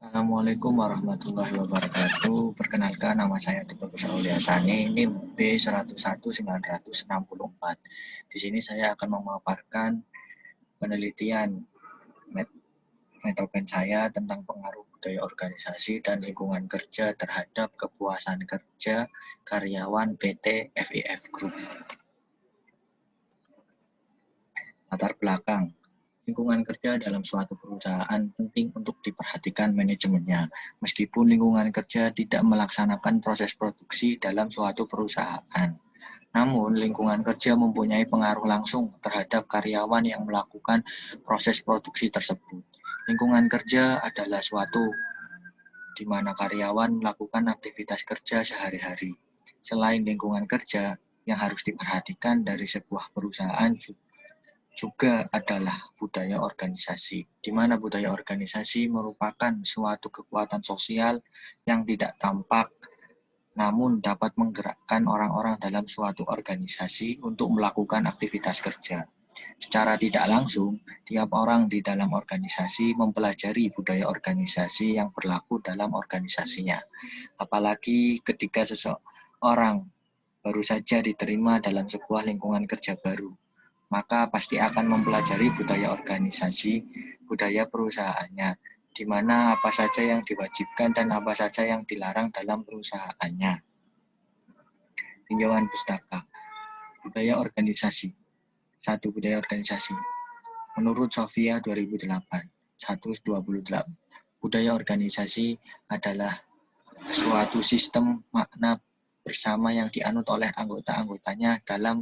Assalamualaikum warahmatullahi wabarakatuh. Perkenalkan, nama saya Dr. Sauli Hasani, NIM B101964. Di sini saya akan memaparkan penelitian metopen saya tentang pengaruh budaya organisasi dan lingkungan kerja terhadap kepuasan kerja karyawan PT FIF Group. Latar belakang. Lingkungan kerja dalam suatu perusahaan penting untuk diperhatikan manajemennya. Meskipun lingkungan kerja tidak melaksanakan proses produksi dalam suatu perusahaan. Namun, lingkungan kerja mempunyai pengaruh langsung terhadap karyawan yang melakukan proses produksi tersebut. Lingkungan kerja adalah suatu di mana karyawan melakukan aktivitas kerja sehari-hari. Selain lingkungan kerja, yang harus diperhatikan dari sebuah perusahaan juga adalah budaya organisasi, di mana budaya organisasi merupakan suatu kekuatan sosial yang tidak tampak, namun dapat menggerakkan orang-orang dalam suatu organisasi untuk melakukan aktivitas kerja. Secara tidak langsung, tiap orang di dalam organisasi mempelajari budaya organisasi yang berlaku dalam organisasinya. Apalagi ketika seseorang baru saja diterima dalam sebuah lingkungan kerja baru, maka pasti akan mempelajari budaya organisasi, budaya perusahaannya, di mana apa saja yang diwajibkan dan apa saja yang dilarang dalam perusahaannya. Tinjauan pustaka. Budaya organisasi. 1. Budaya organisasi. Menurut Sofia 2008, 128. Budaya organisasi adalah suatu sistem makna bersama yang dianut oleh anggota-anggotanya dalam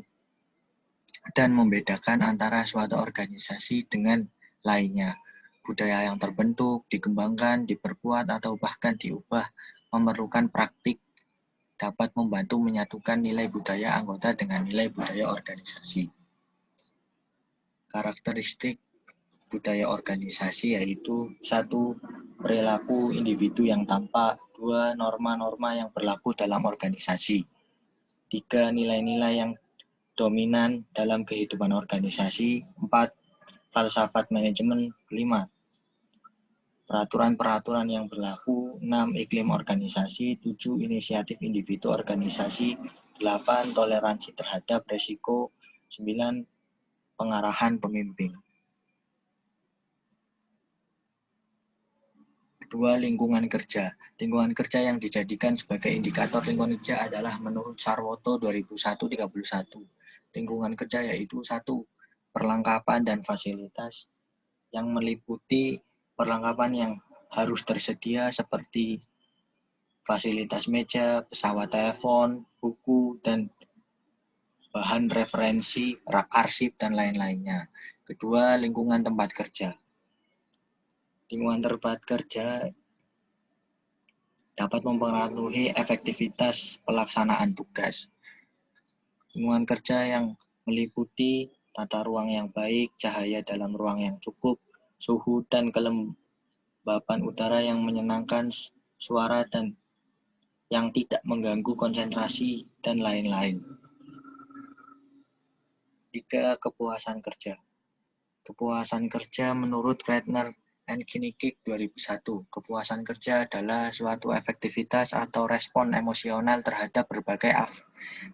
dan membedakan antara suatu organisasi dengan lainnya. Budaya yang terbentuk, dikembangkan, diperkuat, atau bahkan diubah memerlukan praktik dapat membantu menyatukan nilai budaya anggota dengan nilai budaya organisasi. Karakteristik budaya organisasi yaitu 1. Perilaku individu yang tampak, 2. Norma-norma yang berlaku dalam organisasi, 3. Nilai-nilai yang dominan dalam kehidupan organisasi, 4. Falsafat manajemen, 5. Peraturan-peraturan yang berlaku, 6. Iklim organisasi, 7. Inisiatif individu organisasi, 8. Toleransi terhadap resiko, 9. Pengarahan pemimpin. 2. Lingkungan kerja. Lingkungan kerja yang dijadikan sebagai indikator lingkungan kerja adalah menurut Sarwoto 2001-31. Lingkungan kerja yaitu 1. Perlengkapan dan fasilitas yang meliputi perlengkapan yang harus tersedia seperti fasilitas meja, pesawat telepon, buku, dan bahan referensi, rak arsip, dan lain-lainnya. Kedua, lingkungan tempat kerja. Lingkungan tempat kerja dapat mempengaruhi efektivitas pelaksanaan tugas. Lingkungan kerja yang meliputi tata ruang yang baik, cahaya dalam ruang yang cukup, suhu dan kelembapan udara yang menyenangkan, suara dan yang tidak mengganggu konsentrasi, dan lain-lain. 3. Kepuasan kerja. Kepuasan kerja menurut Kreitner and Kinnick 2001. Kepuasan kerja adalah suatu efektivitas atau respon emosional terhadap berbagai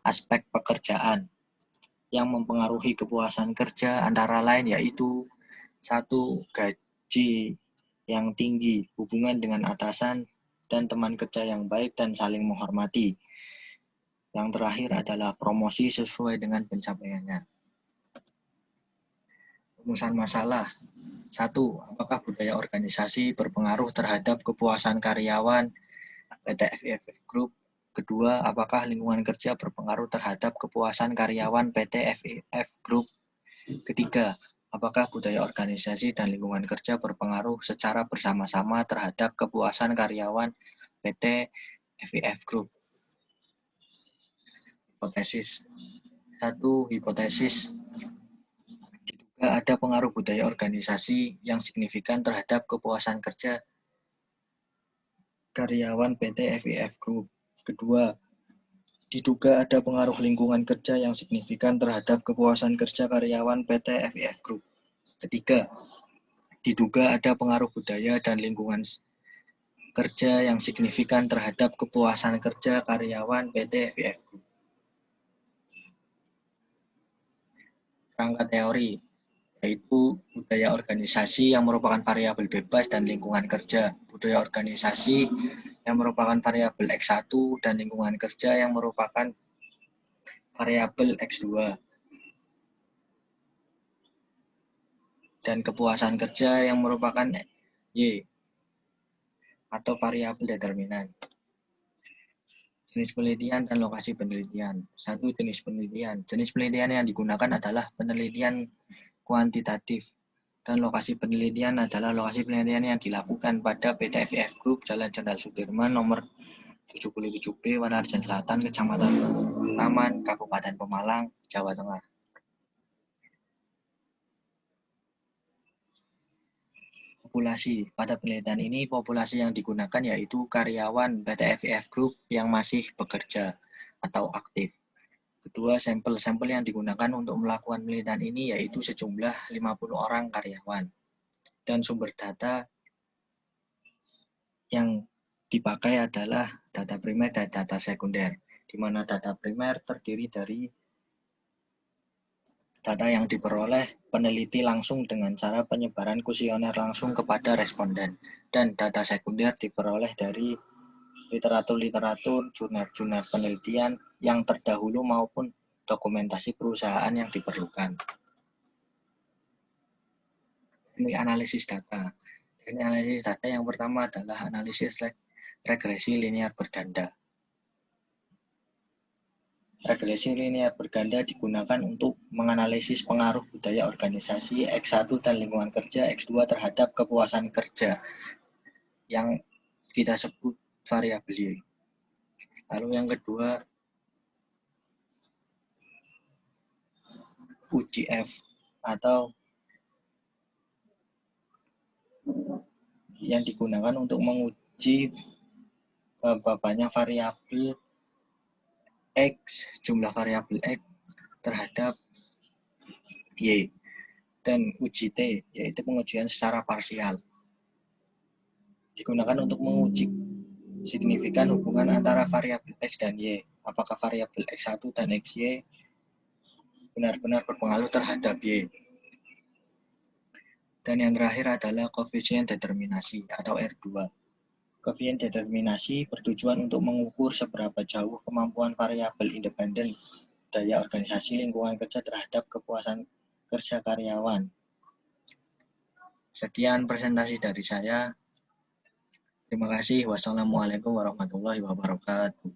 aspek pekerjaan yang mempengaruhi kepuasan kerja antara lain yaitu 1. Gaji yang tinggi, hubungan dengan atasan dan teman kerja yang baik dan saling menghormati. Yang terakhir adalah promosi sesuai dengan pencapaiannya. Rumusan masalah. 1. Apakah budaya organisasi berpengaruh terhadap kepuasan karyawan PT FIF Group? Kedua, apakah lingkungan kerja berpengaruh terhadap kepuasan karyawan PT FIF Group? Ketiga, apakah budaya organisasi dan lingkungan kerja berpengaruh secara bersama-sama terhadap kepuasan karyawan PT FIF Group? Hipotesis. 1. Hipotesis. Diduga ada pengaruh budaya organisasi yang signifikan terhadap kepuasan kerja karyawan PT FIF Group. Kedua, diduga ada pengaruh lingkungan kerja yang signifikan terhadap kepuasan kerja karyawan PT FIF Group. Ketiga, diduga ada pengaruh budaya dan lingkungan kerja yang signifikan terhadap kepuasan kerja karyawan PT FIF Group. Kerangka teori yaitu budaya organisasi yang merupakan variabel bebas dan lingkungan kerja, budaya organisasi yang merupakan variabel X1 dan lingkungan kerja yang merupakan variabel X2, dan kepuasan kerja yang merupakan Y atau variabel determinan. Jenis penelitian dan lokasi penelitian. 1. Jenis penelitian. Jenis penelitian yang digunakan adalah penelitian kuantitatif. Dan lokasi penelitian adalah lokasi penelitian yang dilakukan pada PT FIF Group, Jalan Jenderal Sudirman, nomor 77B, Wanarjan Selatan, Kecamatan Taman, Kabupaten Pemalang, Jawa Tengah. Populasi. Pada penelitian ini, populasi yang digunakan yaitu karyawan PT FIF Group yang masih bekerja atau aktif. Kedua, sampel yang digunakan untuk melakukan penelitian ini yaitu sejumlah 50 orang karyawan. Dan sumber data yang dipakai adalah data primer dan data sekunder, di mana data primer terdiri dari data yang diperoleh peneliti langsung dengan cara penyebaran kuesioner langsung kepada responden, dan data sekunder diperoleh dari literatur, jurnal penelitian yang terdahulu maupun dokumentasi perusahaan yang diperlukan. Ini analisis data. Ini analisis data yang pertama adalah analisis regresi linear berganda. Regresi linear berganda digunakan untuk menganalisis pengaruh budaya organisasi X1 dan lingkungan kerja X2 terhadap kepuasan kerja yang kita sebut variabel Y. Lalu yang kedua, UGF atau yang digunakan untuk menguji kebabannya variabel X, jumlah variabel X terhadap Y, dan uji T, yaitu pengujian secara parsial. Digunakan untuk menguji signifikan hubungan antara variabel X dan Y. Apakah variabel X1 dan XY benar-benar berpengaruh terhadap Y. Dan yang terakhir adalah koefisien determinasi atau R2. Koefisien determinasi bertujuan untuk mengukur seberapa jauh kemampuan variabel independen daya organisasi lingkungan kerja terhadap kepuasan kerja karyawan. Sekian presentasi dari saya. Terima kasih. Wassalamualaikum warahmatullahi wabarakatuh.